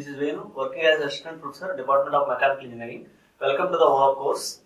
this is Venu, working as Assistant Professor, Department of Mechanical Engineering. Welcome to the OR course.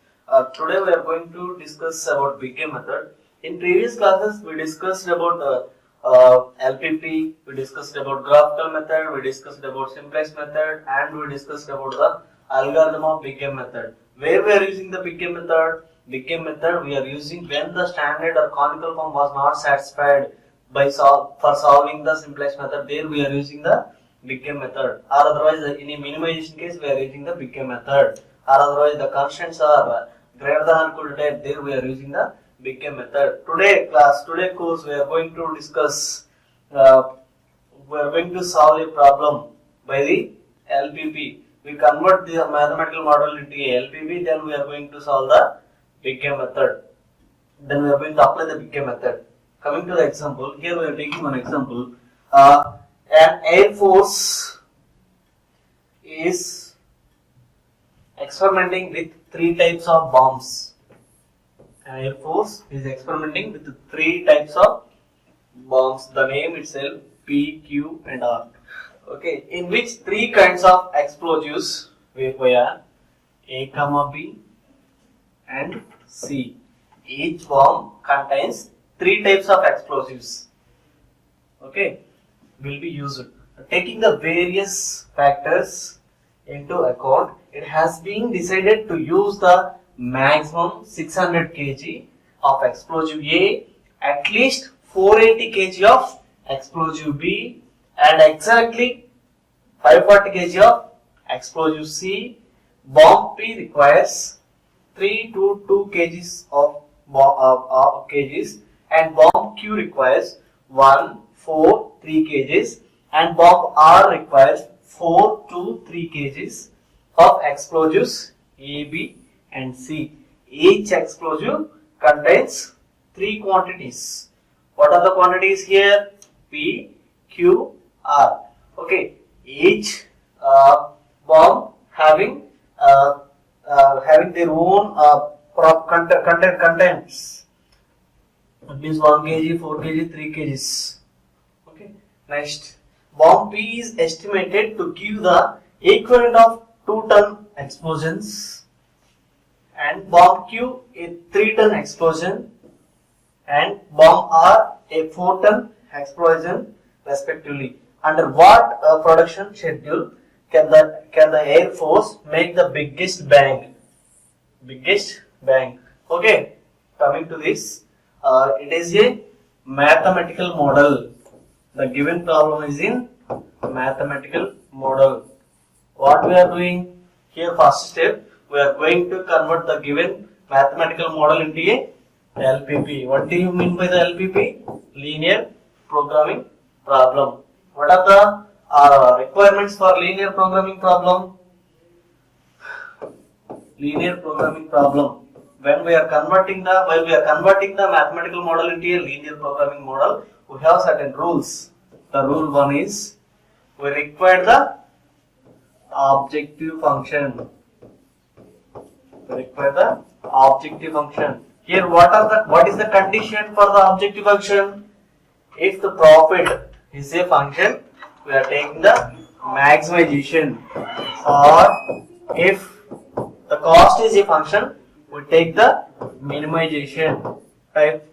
Today we are going to discuss about Big Game method. In previous classes, we discussed about LPP, we discussed about graphical method, we discussed about simplex method, and we discussed about the algorithm of Big Game method. Where we are using the Big Game method? Big Game method we are using when the standard or conical form was not satisfied by for solving the simplex method. There we are using the Big Game method, or otherwise in a minimization case we are using the Big Game method, or otherwise the constraints are greater than or equal to 10. There we are using the Big Game method. Today course we are going to discuss. We are going to solve a problem by the LPP. We convert the mathematical model into a LPP. Then we are going to solve the Big Game method. Then we are going to apply the Big Game method. Coming to the example, here we are taking one example. An Air Force is experimenting with 3 types of bombs. An Air Force is experimenting with 3 types of bombs. The name itself P, Q and R. Okay, in which 3 kinds of explosives were A, B and C. Each bomb contains 3 types of explosives. Okay, will be used. Taking the various factors into account, it has been decided to use the maximum 600 kg of explosive A, at least 480 kg of explosive B, and exactly 540 kg of explosive C. Bomb P requires 3 to 2 kgs of kgs, and bomb Q requires 1, 4, 3 kgs, and bomb R requires 4 to 3 kgs of explosives A, B and C. Each explosive contains 3 quantities. What are the quantities here? P, Q, R. Okay, each bomb having their own contents. It means 1 kg, 4 kg, 3 kgs. Okay. Next, bomb P is estimated to give the equivalent of 2-ton explosions, and bomb Q a 3-ton explosion, and bomb R a 4-ton explosion respectively. Under what production schedule can the Air Force make the biggest bang? Biggest bang. Okay. Coming to this, it is a mathematical model. The given problem is in mathematical model. What we are doing here, first step, we are going to convert the given mathematical model into a LPP. What do you mean by the LPP? Linear programming problem. What are the requirements for linear programming problem? Linear programming problem. While we are converting the mathematical model into a linear programming model, we have certain rules. The rule 1 is we require the objective function. We require the objective function. Here, what is the condition for the objective function? If the profit is a function, we are taking the maximization, or if the cost is a function, we take the minimization type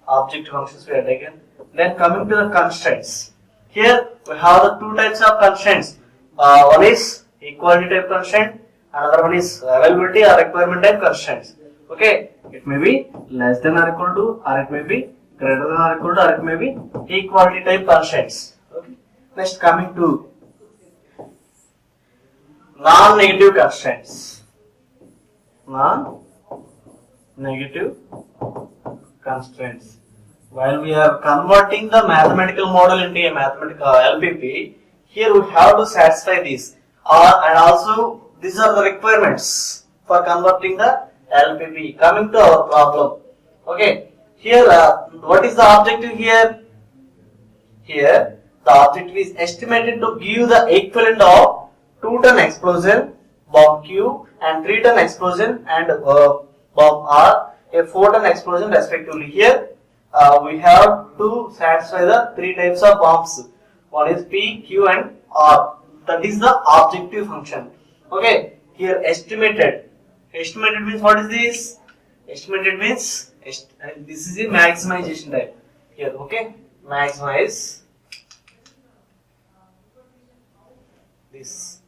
objective functions we are taken. Then coming to the constraints. Here we have the 2 types of constraints. One is equality type constraint, another one is availability or requirement type constraints. Okay, it may be less than or equal to, or it may be greater than or equal to, or it may be equality type constraints. Okay. Next, coming to non-negative constraints. Non-negative constraints. While we are converting the mathematical model into a mathematical LPP, here we have to satisfy these. And also, these are the requirements for converting the LPP. Coming to our problem. Okay. Here, what is the objective here? Here, the objective is estimated to give the equivalent of 2-ton explosion, bomb Q, and 3-ton explosion, and bomb R, a 4-ton explosion respectively. Here, we have to satisfy the 3 types of bombs. One is P, Q and R. That is the objective function. Okay. Here estimated. Estimated means what is this? Estimated means this is a maximization type. Here, okay. Maximize this.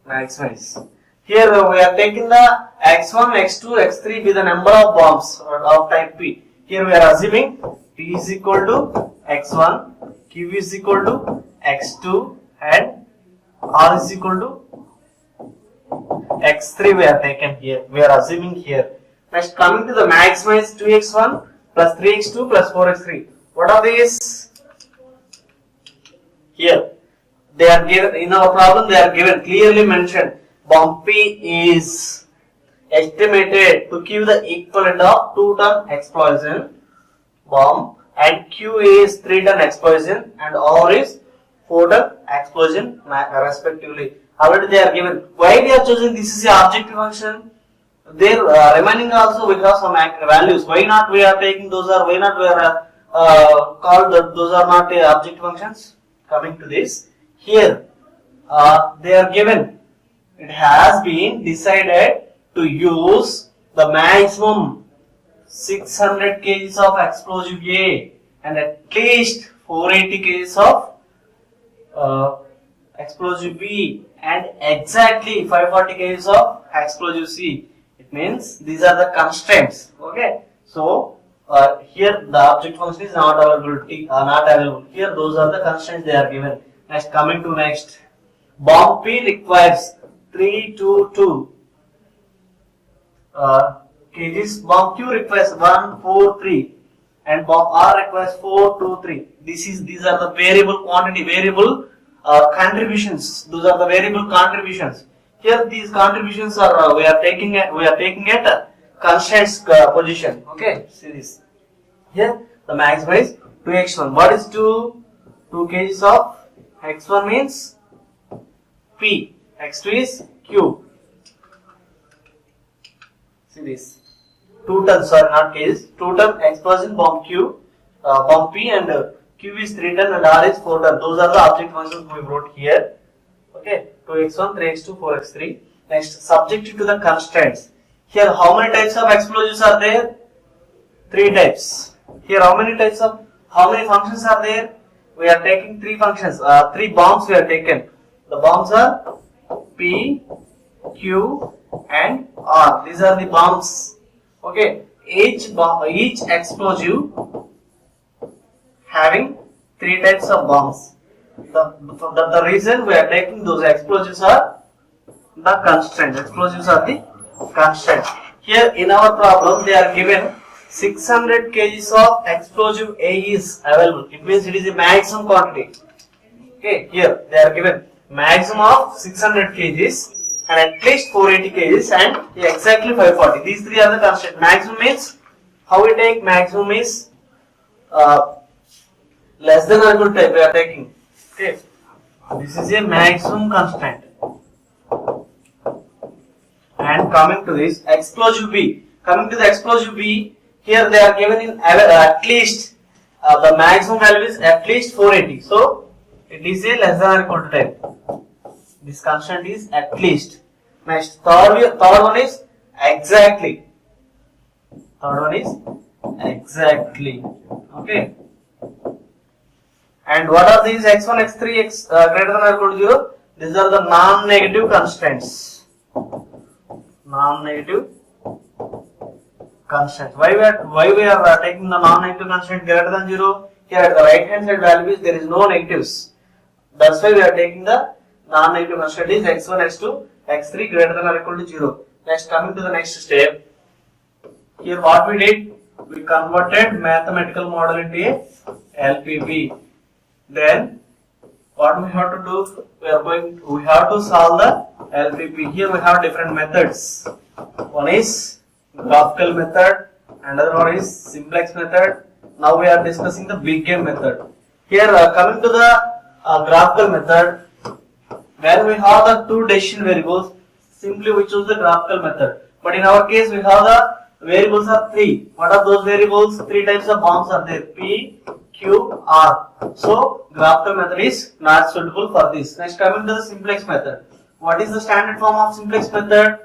Maximize. Here we are taking the x1, x2, x3 be the number of bombs of type P. Here we are assuming P is equal to x1, Q is equal to x2 and R is equal to x3 we are taken here. We are assuming here. Next coming to the maximize 2x1 plus 3x2 plus 4x3. What are these? Here they are given in our problem. They are given clearly mentioned. Bomb P is estimated to give the equivalent of 2-ton explosion bomb and Q is 3-ton explosion and R is 4-ton explosion respectively. Already they are given. Why they are choosing this is the objective function? Their remaining also we have some values. Why not we are taking those are why not we are called those are not objective functions? Coming to this here they are given. It has been decided to use the maximum 600 kgs of explosive A and at least 480 kgs of explosive B and exactly 540 kgs of explosive C. It means these are the constraints. Okay. So here the object function is not available. Here those are the constraints they are given. Next coming to next. Bomb P requires 322 kgs. Bomb Q requires 143 and bomb R requires 423. These are the variable quantity, variable contributions. Those are the variable contributions. Here these contributions are we are taking at constraints position. Okay, see this. Here the maximum is 2x1. What is 2 kgs of x1 means P. X2 is Q. See this. 2 tons, sorry, not kgs. 2 ton explosion bomb Q, bomb P and Q is 3 ton and R is 4 ton. Those are the object functions we wrote here. Okay, 2x1, 3x2, 4x3. Next, subjected to the constraints. Here, how many types of explosives are there? 3 types. Here, how many functions are there? We are taking 3 functions. 3 bombs we are taken. The bombs are P, Q, and R. These are the bombs. Okay, each explosive having 3 types of bombs. The reason we are taking those explosives are the constraint. Explosives are the constraint. Here in our problem they are given 600 kgs of explosive A is available. It means it is a maximum quantity. Okay, here they are given maximum of 600 kgs and at least 480 kgs and exactly 540. These 3 are the constant. Maximum means how we take maximum is less than or equal type we are taking. Okay, this is a maximum constant. And coming to this explosive B. Coming to the explosive B, here they are given in at least the maximum value is at least 480. So it is a less than or equal to type. This constant is at least. Next, third one is exactly. Third one is exactly. Okay. And what are these x1, x3, greater than or equal to 0? These are the non-negative constraints. Non-negative constraints. Why we are taking the non-negative constraint greater than 0? Here at the right hand side value is there is no negatives. That's why we are taking the non-negative constraint is x1, x2, x3 greater than or equal to 0. Next, coming to the next step. Here what we did, we converted mathematical model into a LPP. Then what we have to do, we have to solve the LPP. Here we have different methods. One is graphical method, another one is simplex method. Now we are discussing the big game method. Here coming to the graphical method, where we have the 2 decision variables, simply we choose the graphical method. But in our case we have the variables are 3. What are those variables? 3 types of bombs are there. P, Q, R. So graphical method is not suitable for this. Next, coming to the simplex method. What is the standard form of simplex method?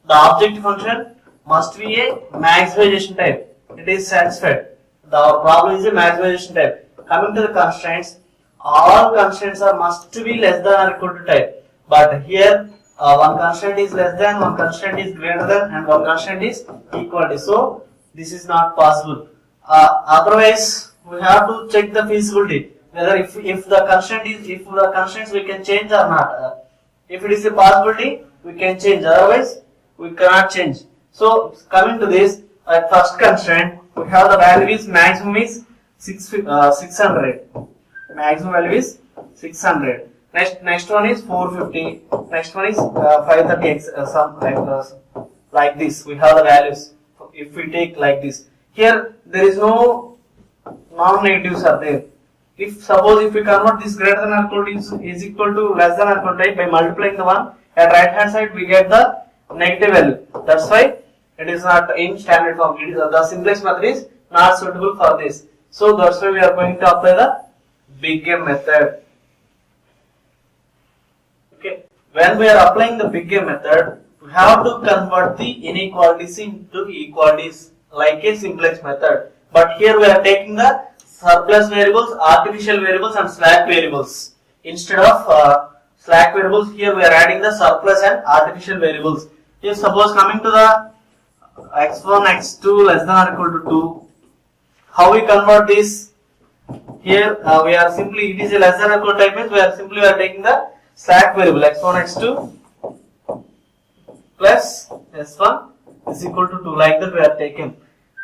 The objective function must be a maximization type. It is satisfied. The problem is a maximization type. Coming to the constraints, all constraints are must be less than or equal to type. But here one constraint is less than, one constraint is greater than, and one constraint is equal to. So this is not possible. Otherwise, we have to check the feasibility whether if the constraints we can change or not. If it is a possibility, we can change. Otherwise, we cannot change. So coming to this, at first constraint, we have the value is maximum is 600. Maximum value is 600. Next one is 450. Next one is 530. Like this. We have the values. If we take like this, here there is no non-negatives are there. If suppose if we convert this greater than or equal to is equal to less than or equal to type by multiplying the one at right hand side, we get the negative value. That's why it is not in standard form. It is the simplex method is not suitable for this. So that's why we are going to apply the big M method. Okay. When we are applying the big M method, we have to convert the inequalities into equalities like a simplex method. But here we are taking the surplus variables, artificial variables, and slack variables. Instead of slack variables, here we are adding the surplus and artificial variables. If suppose coming to the x1, x2 less than or equal to 2, how we convert this? Here we are simply, it is a less than or equal type means we are taking the slack variable x1, x2 plus s1 is equal to 2, like that we are taken.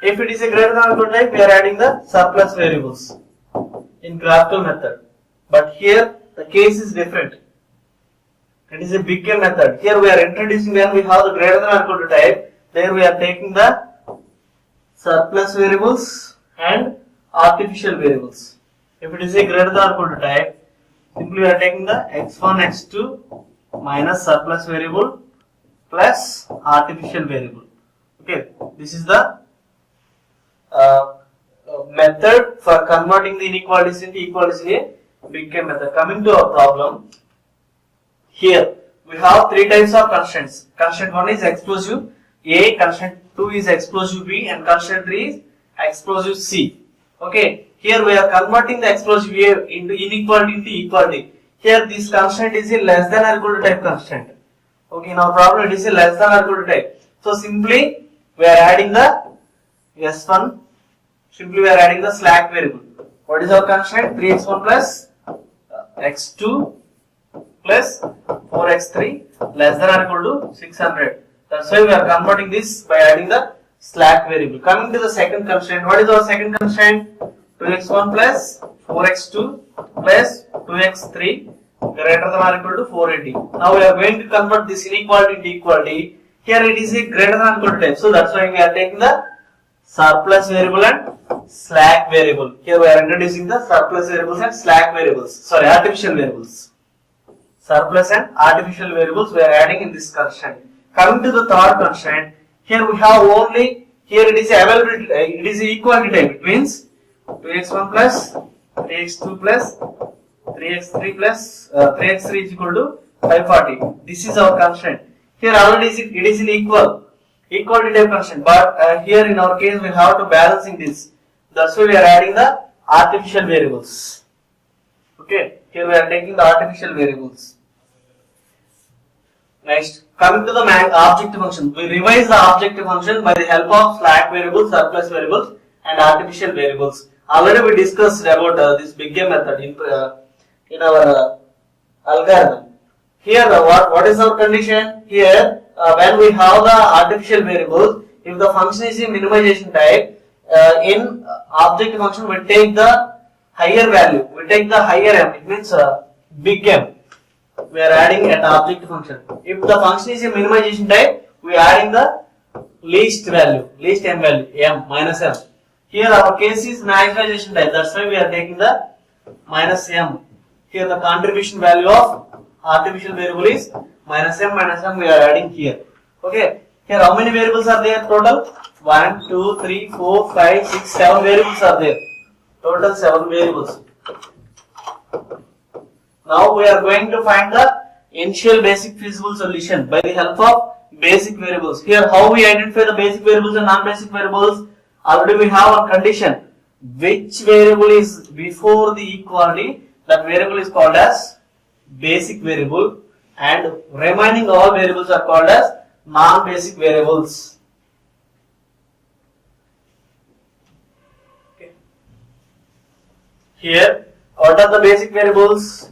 If it is a greater than or equal type, we are adding the surplus variables in graphical method. But here the case is different. It is a big M method. Here we are introducing when we have the greater than or equal to type. There we are taking the surplus variables and artificial variables. If it is a greater than or equal to type, simply we are taking the x1, x2 minus surplus variable plus artificial variable. Okay, this is the method for converting the inequalities into equalities in a big M method. Coming to our problem, here we have three types of constraints. Constraint 1 is explosive A, constraint 2 is explosive B, and constraint 3 is explosive C. Okay, here we are converting the explosive A into inequality into equality. Here this constraint is a less than or equal to type constraint. Okay, in our problem it is a less than or equal to type. So simply we are adding the S1, simply we are adding the slack variable. What is our constraint? 3x1 plus x2 plus 4x3 less than or equal to 600. That's why we are converting this by adding the slack variable. Coming to the second constraint, what is our second constraint? 2x1 plus 4x2 plus 2x3 greater than or equal to 480. Now we are going to convert this inequality into equality. Here it is a greater than or equal to type. So that's why we are taking the surplus variable and slack variable. Here we are introducing the surplus variables and slack variables. Sorry, artificial variables. Surplus and artificial variables we are adding in this constraint. Coming to the third constraint, here we have only, here it is availability, it is equality type. It means 2x1 plus 3x2 plus 3x3 plus 3x3 is equal to 540. This is our constraint. Here already it is in equality type constraint, but here in our case we have to balancing this. That's why we are adding the artificial variables. Okay, here we are taking the artificial variables. Next, coming to the objective function, we revise the objective function by the help of slack variables, surplus variables, and artificial variables. Already we discussed about this big M method in our algorithm. Here, what is our condition? Here, when we have the artificial variables, if the function is a minimization type, in objective function we take the higher value, we take the higher M, it means big M. We are adding at objective function. If the function is a minimization type, we are adding the least value, least M value, M minus M. Here our case is maximization type, that's why we are taking the minus M. Here the contribution value of artificial variable is minus M we are adding here. Okay, here how many variables are there total? 1, 2, 3, 4, 5, 6, 7 variables are there. Total 7 variables. Now we are going to find the initial basic feasible solution by the help of basic variables. Here how we identify the basic variables and non-basic variables? Already we have a condition. Which variable is before the equality, that variable is called as basic variable, and remaining all variables are called as non-basic variables. Okay. Here, what are the basic variables?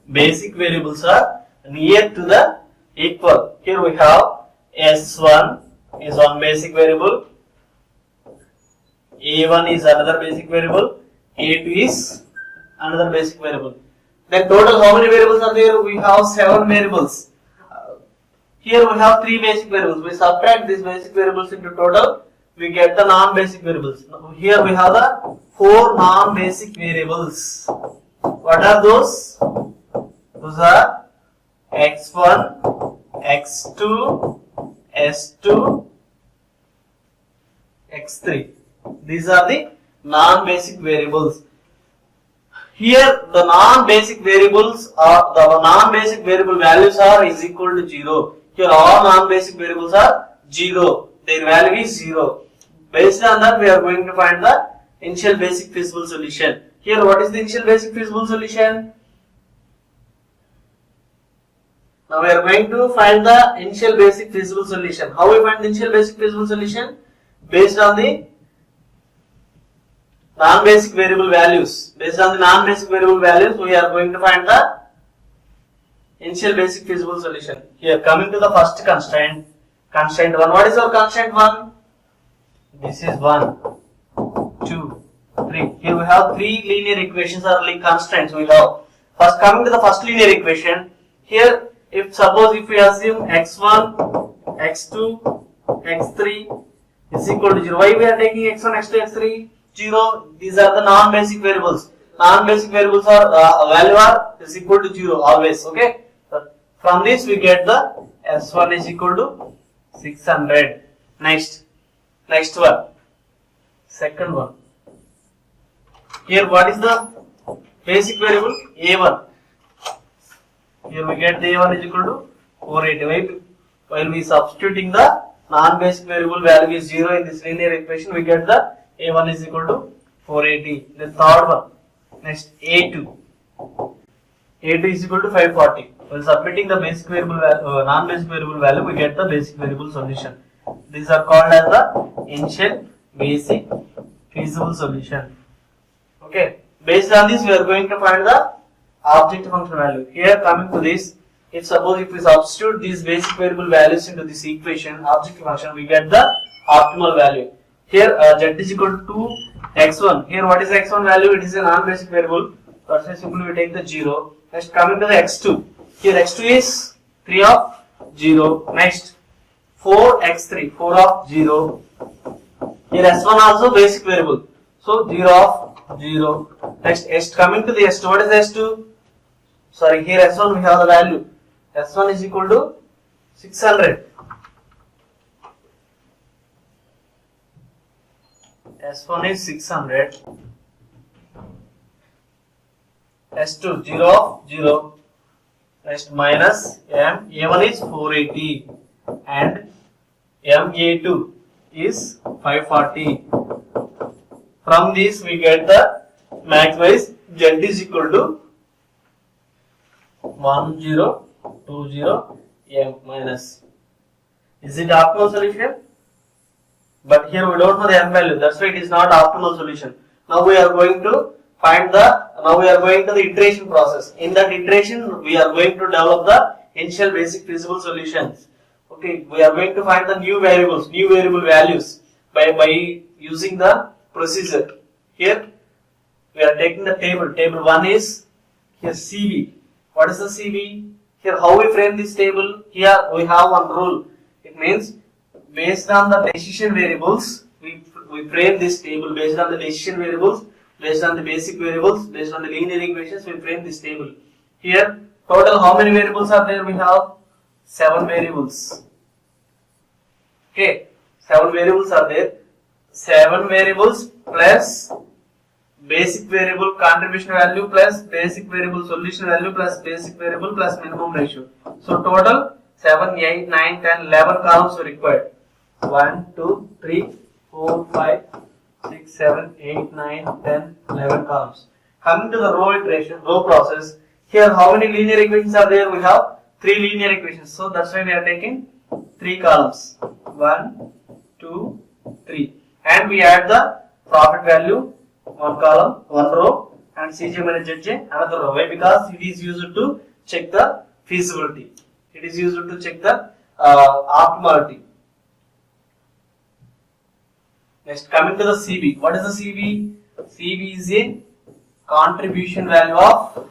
Basic variables are near to the equal. Here we have S1 is one basic variable, A1 is another basic variable, A2 is another basic variable. Then total how many variables are there? We have 7 variables. Here we have 3 basic variables. We subtract these basic variables into total, we get the non-basic variables. Here we have the 4 non-basic variables. What are those? Those are x1, x2, s2, x3. These are the non-basic variables. Here the non-basic variables are, the non-basic variable values are is equal to 0. Here all non-basic variables are 0. Their value is 0. Based on that we are going to find the initial basic feasible solution. Here what is the initial basic feasible solution? Now we are going to find the initial basic feasible solution. How we find the initial basic feasible solution? Based on the non-basic variable values. Based on the non-basic variable values, we are going to find the initial basic feasible solution. Here coming to the first constraint, constraint 1. What is our constraint 1? This is 1, 2, 3. Here we have 3 linear equations or constraints we have. First coming to the first linear equation, here if we assume x1, x2, x3 is equal to 0. Why we are taking x1, x2, x3? 0. These are the non-basic variables. Non-basic variables are value are is equal to 0 always. Okay. So from this we get the s1 is equal to 600. Next one. Second one. Here what is the basic variable? A1. Here we get the A1 is equal to 480. While we substituting the non-basic variable value is 0 in this linear equation, we get the A1 is equal to 480. The third one. Next A2. A2 is equal to 540. While submitting the basic variable non-basic variable value, we get the basic variable solution. These are called as the initial basic feasible solution. Okay. Based on this, we are going to find the objective function value. Here coming to this, if we substitute these basic variable values into this equation, objective function, we get the optimal value. Here z is equal to 2 x1. Here what is the x1 value? It is a non-basic variable. So simply we take the 0. Next coming to the x2. Here x2 is 3 of 0. Next 4 x3, 4 of 0. Here s1 also basic variable. So 0 of 0. Next coming to the s2. What is s2? Sorry, here s1 we have the value. S1 is equal to 600. S1 is 600. S2 0 of 0. Next minus M. A1 is 480 and MA2 is 540. From this we get the maximize Z is equal to 1020 M minus. Is it optimal solution? But here we don't know the M value. That's why it is not optimal solution. Now we are going to find now we are going to the iteration process. In that iteration, we are going to develop the initial basic feasible solutions. Okay, we are going to find the new variables, new variable values by using the procedure. Here we are taking the table. Table 1 is here CV. What is the CV? Here how we frame this table? Here we have one rule. It means based on the decision variables, we frame this table based on the decision variables, based on the basic variables, based on the linear equations, we frame this table. Here total how many variables are there? We have 7 variables. Okay, 7 variables are there. 7 variables plus basic variable contribution value plus basic variable solution value plus basic variable plus minimum ratio. So total 7, 8, 9, 10, 11 columns are required. 1, 2, 3, 4, 5, 6, 7, 8, 9, 10, 11 columns. Coming to the row iteration, row process. Here how many linear equations are there? We have 3 linear equations. So that's why we are taking 3 columns. 1, 2, 3. And we add the profit value, 1 column, 1 row, and Cj minus Zj another row. Why? Because it is used to check the feasibility. It is used to check the optimality. Next, coming to the CV. What is the CV? CV is a contribution value of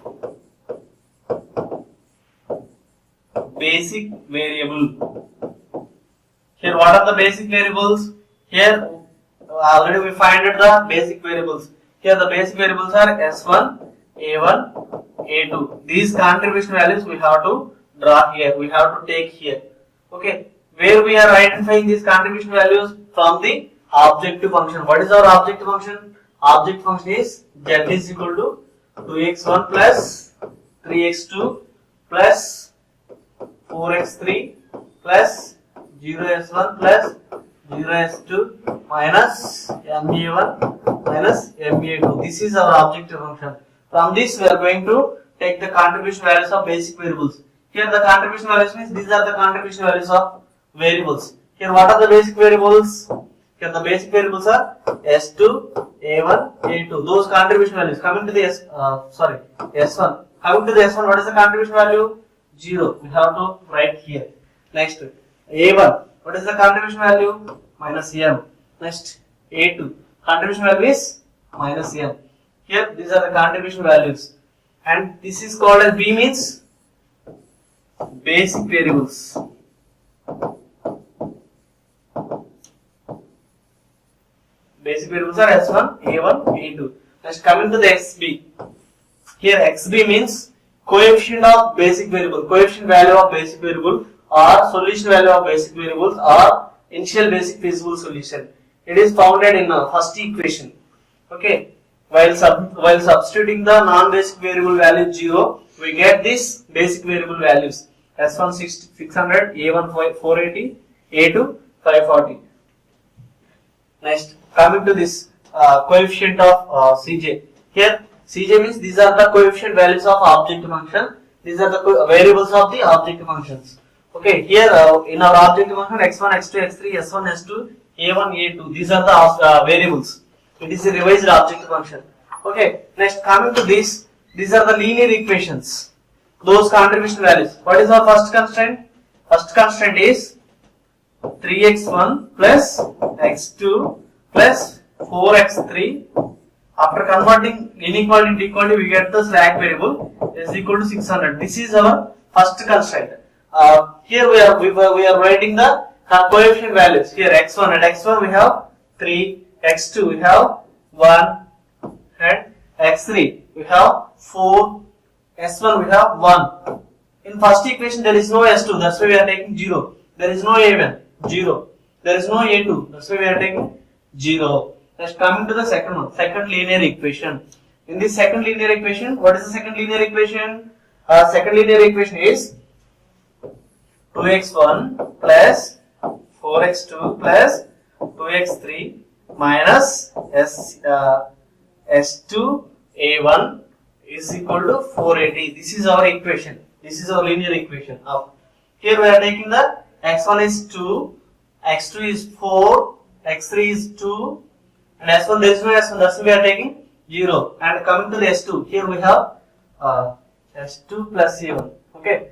basic variable. Here, what are the basic variables? Here, already we find the basic variables. Here, the basic variables are S1, A1, A2. These contribution values we have to draw here. We have to take here. Okay. Where we are identifying these contribution values? From the objective function. What is our objective function? Objective function is Z is equal to 2x1 plus 3x2 plus 4x3 plus 0s1 plus 0s2 minus ma1 minus ma2. This is our objective function. From this we are going to take the contribution values of basic variables. Here the contribution values means these are the contribution values of variables. Here what are the basic variables? Here the basic variables are S2, A1, A2. Those contribution values. Coming to the S1. Coming to the S1, what is the contribution value? 0. We have to write here. Next, A1. What is the contribution value? Minus M. Next, A2. Contribution value is minus M. Here, these are the contribution values. And this is called as B means basic variables. Basic variables are S1, A1, A2. Next, coming to the XB. Here, XB means coefficient of basic variable, coefficient value of basic variable, or solution value of basic variables, or initial basic feasible solution. It is founded in the first equation. Okay. While substituting the non-basic variable value 0, we get this basic variable values. S1 600, A1 480, A2 540. Next, coming to this coefficient of Cj. Here, Cj means these are the coefficient values of objective function. These are the variables of the objective functions. Okay, here in our objective function x1, x2, x3, s1, s2, a1, a2. These are the variables. It is a revised objective function. Okay, next coming to this, these are the linear equations. Those contribution values. What is our first constraint? First constraint is 3x1 plus x2 plus 4x3. After converting inequality to equality, we get the slack variable is equal to 600. This is our first constraint. Here we are writing the coefficient values. Here x1 at x1 we have 3, x2 we have 1, and x3 we have 4, s1 we have 1. In first equation there is no s2, that's why we are taking 0. There is no a1, 0. There is no a2, that's why we are taking 0. Next, coming to the second one, second linear equation. In this second linear equation, what is the second linear equation? Second linear equation is 2x1 plus 4x2 plus 2x3 minus s2 a1 is equal to 480. This is our equation. This is our linear equation. Here we are taking the x1 is 2, x2 is 4, x3 is 2, and s1 there is no s1, that's why we are taking 0. And coming to the s2, here we have s2 plus a1. Okay,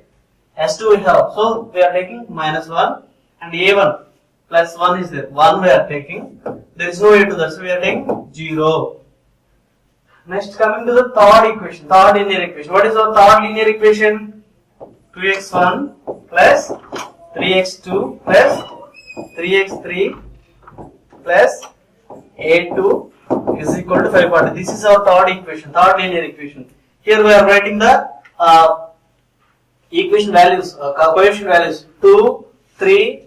s2 we have, so we are taking minus 1, and a1 plus 1 is there. 1 we are taking. There is no a2, that's why we are taking 0. Next, coming to the third equation, third linear equation. What is our third linear equation? 2x1 plus 3x2 plus 3x3 plus a2 is equal to 540. This is our third equation, third linear equation. Here we are writing the equation values, coefficient values 2, 3,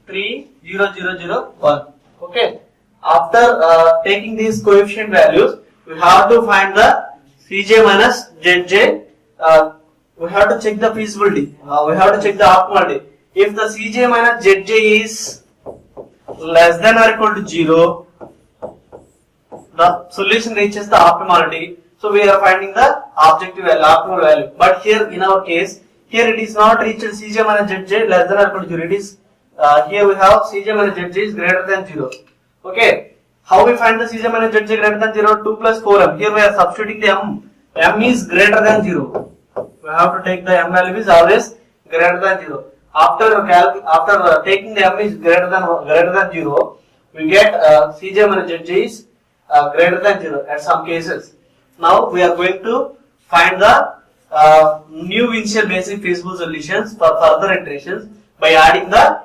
3, 0, 0, 0, 1. Okay. After taking these coefficient values, we have to find the Cj minus Zj. We have to check the feasibility. We have to check the optimality. If the Cj minus Zj is less than or equal to 0, the solution reaches the optimality. So we are finding the objective value, optimal value. But here in our case, here it is not reached Cj minus Zj less than or equal to 0. It is here we have Cj minus Zj is greater than 0. Okay. How we find the Cj minus Zj greater than 0? 2 plus 4m. Here we are substituting the m. M is greater than 0. We have to take the m value is always greater than 0. After taking the m is greater than 0, we get Cj minus Zj is greater than 0 at some cases. Now we are going to find the new initial basic feasible solutions for further iterations by adding the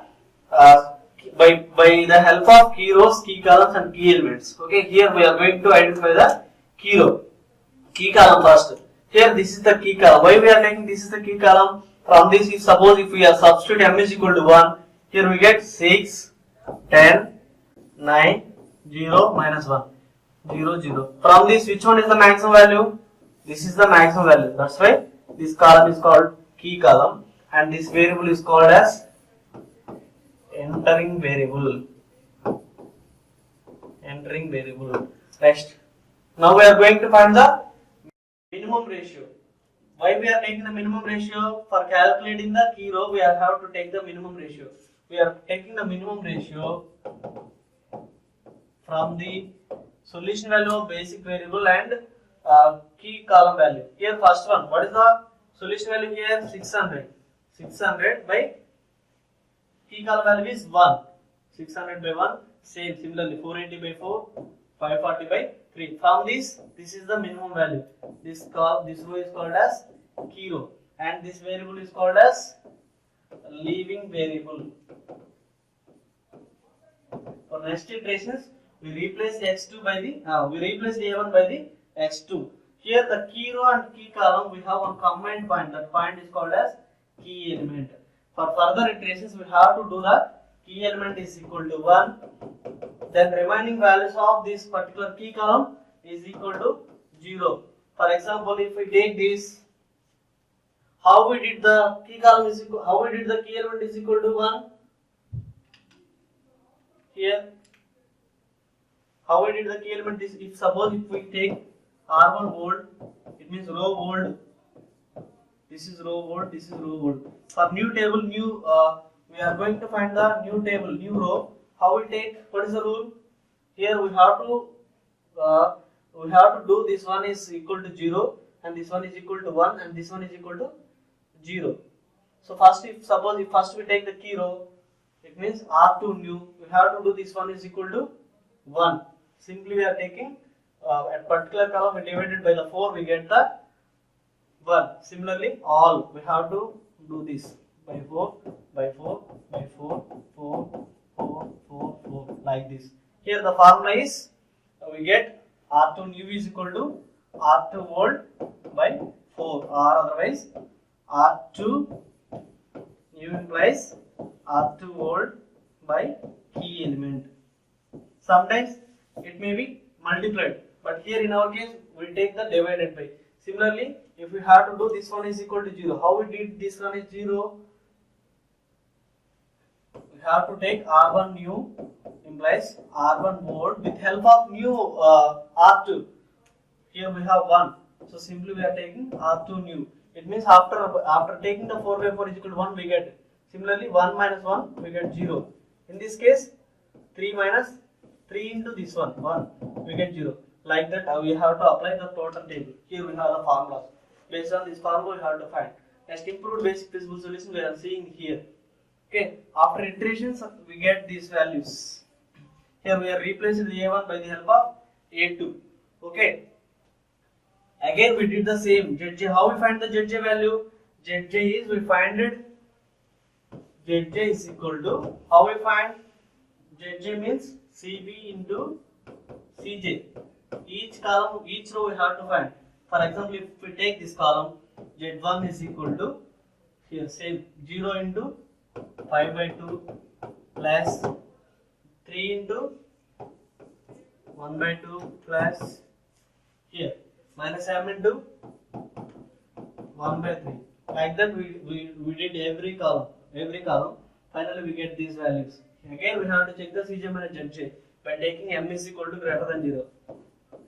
by the help of key rows, key columns and key elements. Okay, here we are going to identify the key row, key column first. Here this is the key column. Why we are taking this is the key column? From this, if suppose if we are substitute m is equal to 1, here we get 6, 10, 9, 0, minus 1, 0, 0. From this, which one is the maximum value? This is the maximum value. That's why this column is called key column and this variable is called as entering variable. Entering variable. Next. Now we are going to find the minimum ratio. Why we are taking the minimum ratio? For calculating the key row, we have to take the minimum ratio. We are taking the minimum ratio from the solution value of basic variable and key column value. Here first one, what is the solution value here? 600. 600 by key column value is 1. 600 by 1. Same, similarly 480 by 4. 540 by 3. From this is the minimum value. This row is called as key row and this variable is called as leaving variable. For next iterations, we replace x2 by the we replace a1 by the x2. Here the key row and key column we have one combined point. That point is called as key element. For further iterations, we have to do the key element is equal to 1. Then remaining values of this particular key column is equal to 0. For example, if we take this, how we did the key column is equal, how we did the key element is equal to 1. Here, how we did the key element is, if suppose if we take R1 volt, it means row volt. This is row volt, this is row volt. For new table, we are going to find the new table, new row. How we take? What is the rule? Here we have to do this one is equal to 0 and this one is equal to 1 and this one is equal to 0. So first, if suppose if first we take the key row, it means R2 new. We have to do this one is equal to 1. Simply we are taking a particular column we divided by the 4, we get the 1. Similarly, all we have to do this by 4, by 4, by 4, 4, 4, 4, 4, like this. Here the formula is we get R2 new is equal to R2 volt by 4 or otherwise R2 new implies R2 volt by key element. Sometimes it may be multiplied, but here in our case we take the divided by. Similarly, if we have to do this one is equal to 0, how we did this one is 0? We have to take R1 new implies R1 volt with help of new R2. Here we have 1. So simply we are taking R2 new. It means after taking the 4 by 4 is equal to 1 we get. Similarly 1 minus 1 we get 0. In this case 3 minus 3 into this one 1 we get 0. Like that we have to apply the total table. Here we have the formulas. Based on this formula we have to find. Next, improved basic feasible solution we are seeing here. Okay, after iterations we get these values. Here we are replacing the A1 by the help of A2. Okay. Again we did the same. Zj, how we find the Zj value? Zj is we find it. Zj is equal to, how we find? Zj means Cb into Cj. Each column, each row we have to find. For example, if we take this column, Z1 is equal to here same 0 into 5 by 2 plus 3 into 1 by 2 plus here minus m into 1 by 3. Like that we did every column. Finally we get these values. Again we have to check the CJ minus ZJ by taking m is equal to greater than 0.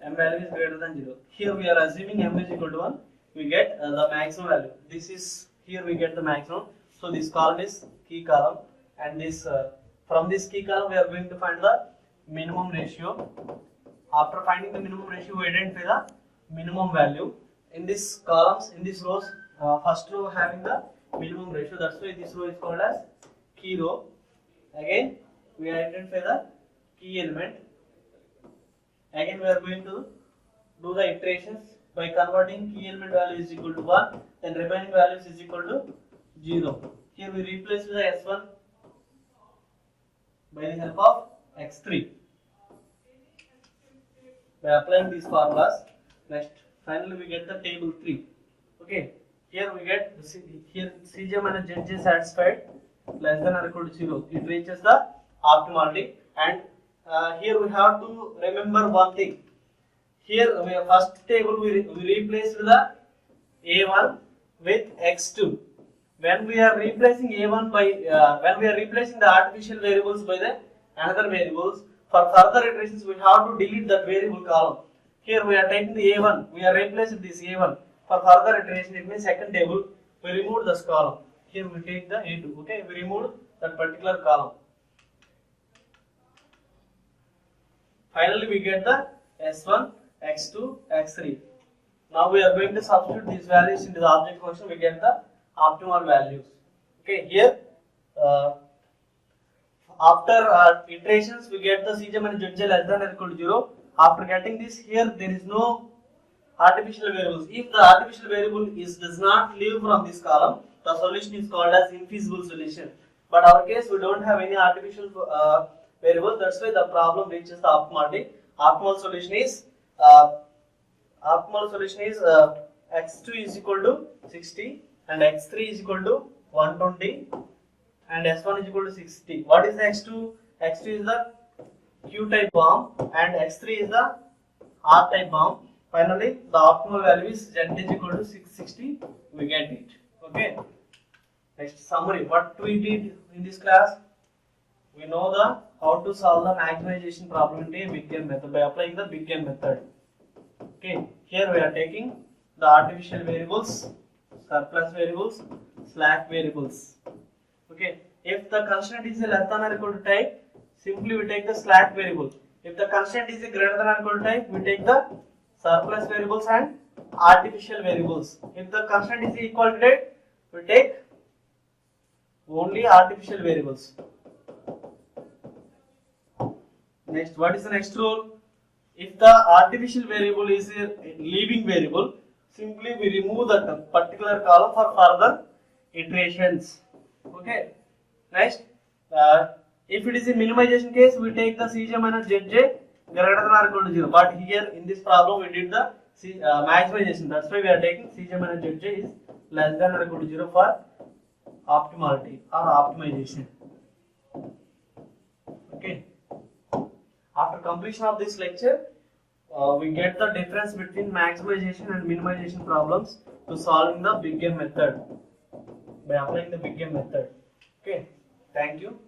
M value is greater than 0. Here we are assuming m is equal to 1. We get the maximum value. This is here we get the maximum. So this column is key column, and this from this key column we are going to find the minimum ratio. After finding the minimum ratio, we identify the minimum value. In these columns, in these rows, first row having the minimum ratio. That's why this row is called as key row. Again, we identify the key element. Again, we are going to do the iterations by converting key element value is equal to 1, then remaining values is equal to 0. Here we replace the S1 by the help of X3 by applying these formulas. Next, finally we get the table 3. Okay, here we get here Cj minus Zj satisfied less than or equal to 0. It reaches the optimality, and here we have to remember one thing. Here we first table we replace the A1 with X2. When we are replacing A1 by when we are replacing the artificial variables by the another variables, for further iterations we have to delete that variable column. Here we are taking the A1, we are replacing this A1. For further iteration, it means second table, we remove this column. Here we take the A2, okay, we remove that particular column. Finally we get the S1, X2, X3. Now we are going to substitute these values into the object function, we get the optimal values. Okay, here after iterations we get the Cj minus Zj less than or equal to 0. After getting this, here there is no artificial variables. If the artificial variable does not leave from this column, the solution is called as infeasible solution. But our case we don't have any artificial variables. That's why the problem reaches the optimality. Optimal solution is x2 is equal to 60 and x3 is equal to 120 and s1 is equal to 60. What is the x2? x2 is the q-type bomb and x3 is the r-type bomb. Finally, the optimal value is z is equal to 660. We get it. Okay. Next, summary. What we did in this class? We know the how to solve the maximization problem in a big N method by applying the big N method. Okay. Here we are taking the artificial variables, surplus variables, slack variables. Okay. If the constant is a less than or equal to type, simply we take the slack variable. If the constant is a greater than or equal to type, we take the surplus variables and artificial variables. If the constant is equal to type, we take only artificial variables. Next, what is the next rule? If the artificial variable is a leaving variable, simply we remove that particular column for further iterations. Okay. Next, if it is a minimization case, we take the Cj minus Zj greater than or equal to 0. But here in this problem, we did the maximization. That's why we are taking Cj minus Zj is less than or equal to 0 for optimality or optimization. Okay. After completion of this lecture, we get the difference between maximization and minimization problems to solving the big M method by applying the big M method. Okay. Thank you.